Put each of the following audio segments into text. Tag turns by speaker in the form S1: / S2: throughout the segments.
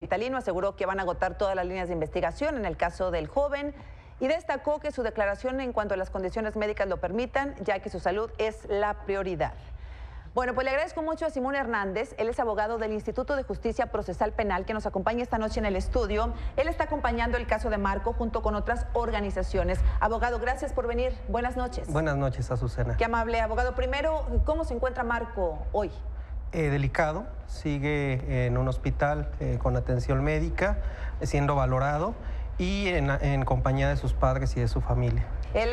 S1: Capitalino aseguró que van a agotar todas las líneas de investigación en el caso del joven y destacó que su declaración en cuanto a las condiciones médicas lo permitan, ya que su salud es la prioridad. Bueno, pues le agradezco mucho a Simón Hernández, él es abogado del Instituto de Justicia Procesal Penal, que nos acompaña esta noche en el estudio. Él está acompañando el caso de Marco junto con otras organizaciones. Abogado, gracias por venir. Buenas noches.
S2: Buenas noches, Azucena.
S1: Qué amable. Abogado, primero, ¿cómo se encuentra Marco hoy?
S2: Delicado, sigue en un hospital con atención médica, siendo valorado y en compañía de sus padres y de su familia.
S1: Él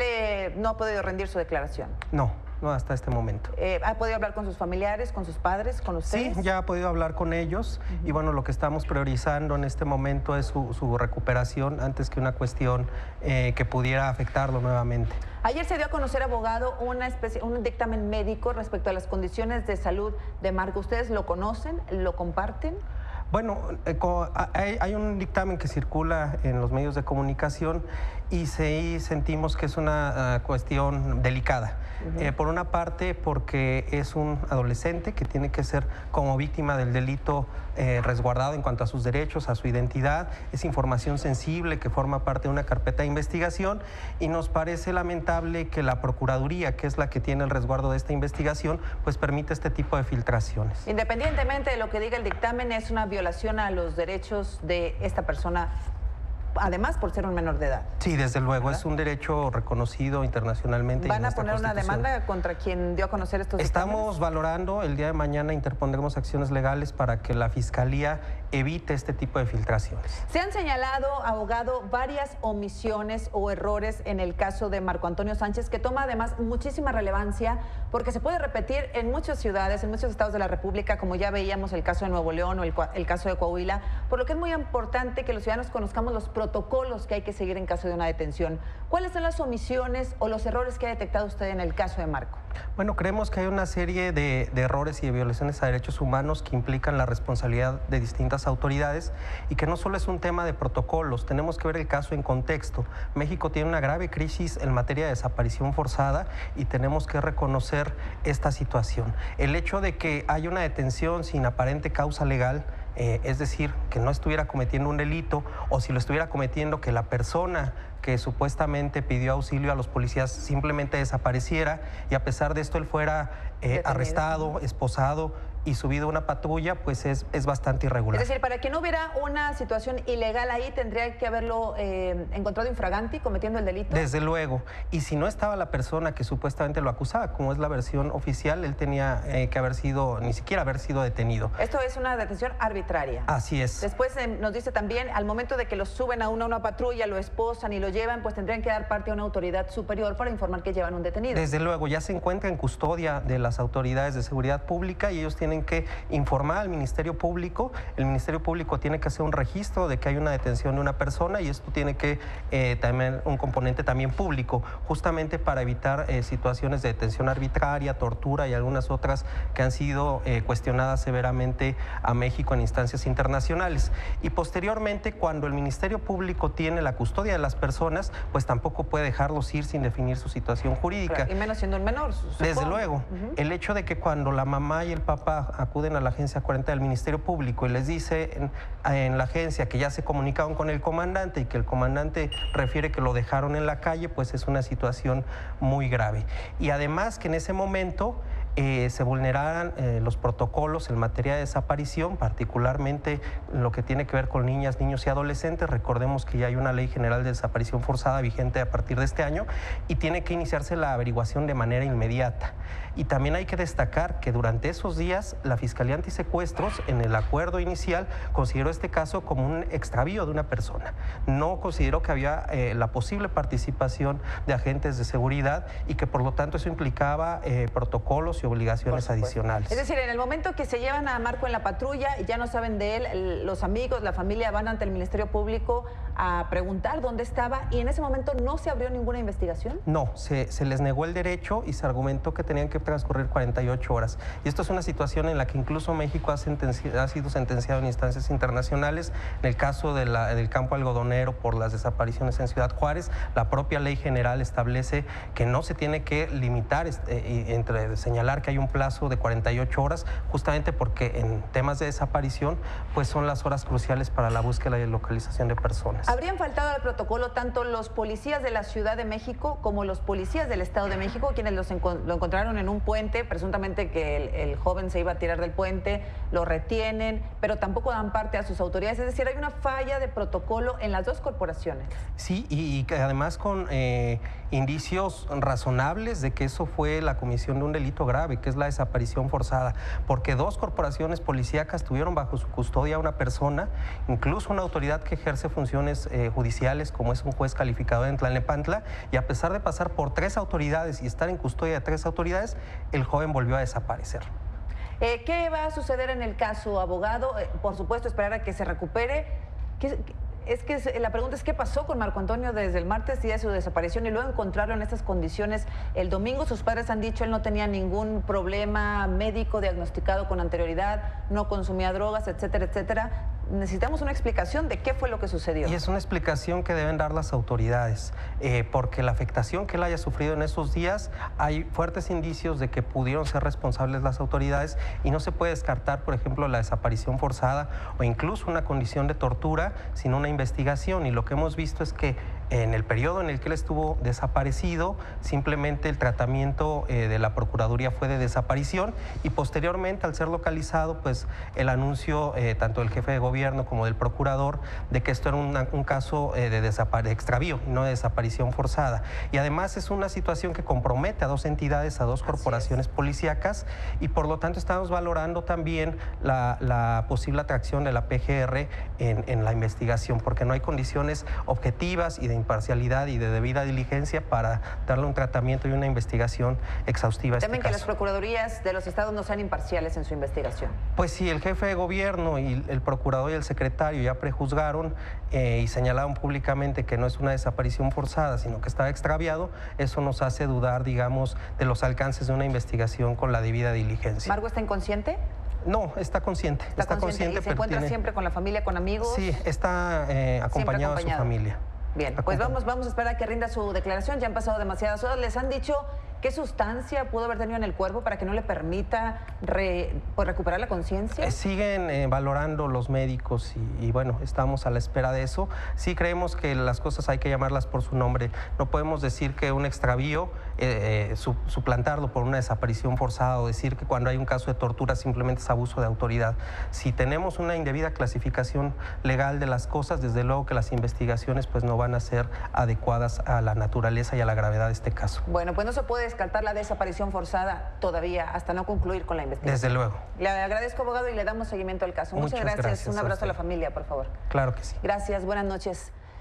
S1: no ha podido rendir su declaración.
S2: No, hasta este momento.
S1: ¿Ha podido hablar con sus familiares, con sus padres, con ustedes?
S2: Sí, ya ha podido hablar con ellos y bueno, lo que estamos priorizando en este momento es su recuperación antes que una cuestión que pudiera afectarlo nuevamente.
S1: Ayer se dio a conocer, abogado, un dictamen médico respecto a las condiciones de salud de Marco. ¿Ustedes lo conocen? ¿Lo comparten?
S2: Bueno, hay un dictamen que circula en los medios de comunicación y sentimos que es una cuestión delicada. Por una parte, porque es un adolescente que tiene que ser como víctima del delito resguardado en cuanto a sus derechos, a su identidad. Es información sensible que forma parte de una carpeta de investigación y nos parece lamentable que la Procuraduría, que es la que tiene el resguardo de esta investigación, pues permite este tipo de filtraciones.
S1: Independientemente de lo que diga el dictamen, es una violación a los derechos de esta persona, además por ser un menor de edad.
S2: Sí, desde luego, ¿verdad? Es un derecho reconocido internacionalmente.
S1: ¿Van a poner una demanda contra quien dio a conocer estos dictámenes?
S2: Estamos valorando, el día de mañana interpondremos acciones legales para que la Fiscalía evite este tipo de filtraciones.
S1: Se han señalado, abogado, varias omisiones o errores en el caso de Marco Antonio Sánchez, que toma además muchísima relevancia porque se puede repetir en muchas ciudades, en muchos estados de la República, como ya veíamos el caso de Nuevo León o el caso de Coahuila, por lo que es muy importante que los ciudadanos conozcamos los protocolos que hay que seguir en caso de una detención. ¿Cuáles son las omisiones o los errores que ha detectado usted en el caso de Marco?
S2: Bueno, creemos que hay una serie de errores y de violaciones a derechos humanos que implican la responsabilidad de distintas autoridades y que no solo es un tema de protocolos, tenemos que ver el caso en contexto. México tiene una grave crisis en materia de desaparición forzada y tenemos que reconocer esta situación. El hecho de que haya una detención sin aparente causa legal, es decir, que no estuviera cometiendo un delito, o si lo estuviera cometiendo, que la persona que supuestamente pidió auxilio a los policías simplemente desapareciera y a pesar de esto él fuera arrestado, esposado y subido a una patrulla, pues es bastante irregular.
S1: Es decir, para que no hubiera una situación ilegal ahí, tendría que haberlo encontrado infraganti, cometiendo el delito.
S2: Desde luego. Y si no estaba la persona que supuestamente lo acusaba, como es la versión oficial, él tenía que haber sido, ni siquiera haber sido detenido.
S1: Esto es una detención arbitraria.
S2: Así es.
S1: Después nos dice también, al momento de que lo suben a una patrulla, lo esposan y lo llevan, pues tendrían que dar parte a una autoridad superior para informar que llevan un detenido.
S2: Desde luego, ya se encuentra en custodia de las autoridades de seguridad pública y ellos tienen que informar al Ministerio Público. El Ministerio Público tiene que hacer un registro de que hay una detención de una persona y esto tiene que tener un componente también público, justamente para evitar situaciones de detención arbitraria, tortura y algunas otras que han sido cuestionadas severamente a México en instancias internacionales. Y posteriormente, cuando el Ministerio Público tiene la custodia de las personas, pues tampoco puede dejarlos ir sin definir su situación jurídica.
S1: Y menos siendo un menor, supongo.
S2: Desde luego. El hecho de que cuando la mamá y el papá acuden a la agencia 40 del Ministerio Público y les dice en la agencia que ya se comunicaron con el comandante y que el comandante refiere que lo dejaron en la calle, pues es una situación muy grave. Y además que en ese momento se vulneraran los protocolos en materia de desaparición, particularmente lo que tiene que ver con niñas, niños y adolescentes. Recordemos que ya hay una ley general de desaparición forzada vigente a partir de este año y tiene que iniciarse la averiguación de manera inmediata. Y también hay que destacar que durante esos días la Fiscalía Antisecuestros, en el acuerdo inicial, consideró este caso como un extravío de una persona. No consideró que había la posible participación de agentes de seguridad y que por lo tanto eso implicaba protocolos y obligaciones adicionales.
S1: Es decir, en el momento que se llevan a Marco en la patrulla y ya no saben de él, los amigos, la familia van ante el Ministerio Público a preguntar dónde estaba y en ese momento no se abrió ninguna investigación.
S2: No, se les negó el derecho y se argumentó que tenían que transcurrir 48 horas. Y esto es una situación en la que incluso México ha sido sentenciado en instancias internacionales. En el caso del campo algodonero por las desapariciones en Ciudad Juárez, la propia ley general establece que no se tiene que limitar entre señalar que hay un plazo de 48 horas, justamente porque en temas de desaparición pues son las horas cruciales para la búsqueda y localización de personas.
S1: ¿Habrían faltado al protocolo tanto los policías de la Ciudad de México como los policías del Estado de México, quienes lo encontraron en un puente, presuntamente que el joven se iba a tirar del puente, lo retienen, pero tampoco dan parte a sus autoridades? Es decir, hay una falla de protocolo en las dos corporaciones.
S2: Sí, y que además con indicios razonables de que eso fue la comisión de un delito grave, que es la desaparición forzada, porque dos corporaciones policíacas tuvieron bajo su custodia a una persona, incluso una autoridad que ejerce funciones judiciales, como es un juez calificado en Tlalnepantla, y a pesar de pasar por 3 autoridades y estar en custodia de 3 autoridades, el joven volvió a desaparecer.
S1: ¿Qué va a suceder en el caso, abogado? Por supuesto, esperar a que se recupere. La pregunta es, ¿qué pasó con Marco Antonio desde el martes, día de su desaparición, y luego encontrarlo en estas condiciones el domingo? Sus padres han dicho él no tenía ningún problema médico diagnosticado con anterioridad, no consumía drogas, etcétera, etcétera. Necesitamos una explicación de qué fue lo que sucedió.
S2: Y es una explicación que deben dar las autoridades, porque la afectación que él haya sufrido en esos días, hay fuertes indicios de que pudieron ser responsables las autoridades y no se puede descartar, por ejemplo, la desaparición forzada o incluso una condición de tortura sin una investigación. Y lo que hemos visto es que en el periodo en el que él estuvo desaparecido, simplemente el tratamiento de la Procuraduría fue de desaparición y posteriormente, al ser localizado, pues el anuncio tanto del jefe de gobierno como del procurador de que esto era un caso de extravío y no de desaparición forzada. Y además es una situación que compromete a 2 entidades, a 2 corporaciones policíacas, y por lo tanto estamos valorando también la posible atracción de la PGR en la investigación, porque no hay condiciones objetivas y de imparcialidad y de debida diligencia para darle un tratamiento y una investigación exhaustiva a este
S1: ¿Temen
S2: caso.
S1: que las procuradurías de los estados no sean imparciales en su investigación?
S2: Pues si el jefe de gobierno y el procurador y el secretario ya prejuzgaron y señalaron públicamente que no es una desaparición forzada, sino que estaba extraviado, eso nos hace dudar, digamos, de los alcances de una investigación con la debida diligencia.
S1: ¿Margo está inconsciente?
S2: No, está consciente.
S1: Está consciente. ¿Y se encuentra siempre con la familia, con amigos?
S2: Sí, está acompañado de su familia.
S1: Bien, pues vamos a esperar a que rinda su declaración. Ya han pasado demasiadas horas. ¿Les han dicho qué sustancia pudo haber tenido en el cuerpo para que no le permita recuperar la conciencia?
S2: Siguen valorando los médicos y bueno, estamos a la espera de eso. Sí creemos que las cosas hay que llamarlas por su nombre. No podemos decir que un extravío, suplantarlo por una desaparición forzada, o decir que cuando hay un caso de tortura simplemente es abuso de autoridad. Si tenemos una indebida clasificación legal de las cosas, desde luego que las investigaciones pues no van a ser adecuadas a la naturaleza y a la gravedad de este caso.
S1: Bueno, pues no se puede descartar la desaparición forzada todavía hasta no concluir con la investigación.
S2: Desde luego.
S1: Le agradezco, abogado, y le damos seguimiento al caso. Muchas gracias. Un abrazo a la familia, por favor.
S2: Claro que sí.
S1: Gracias, buenas noches.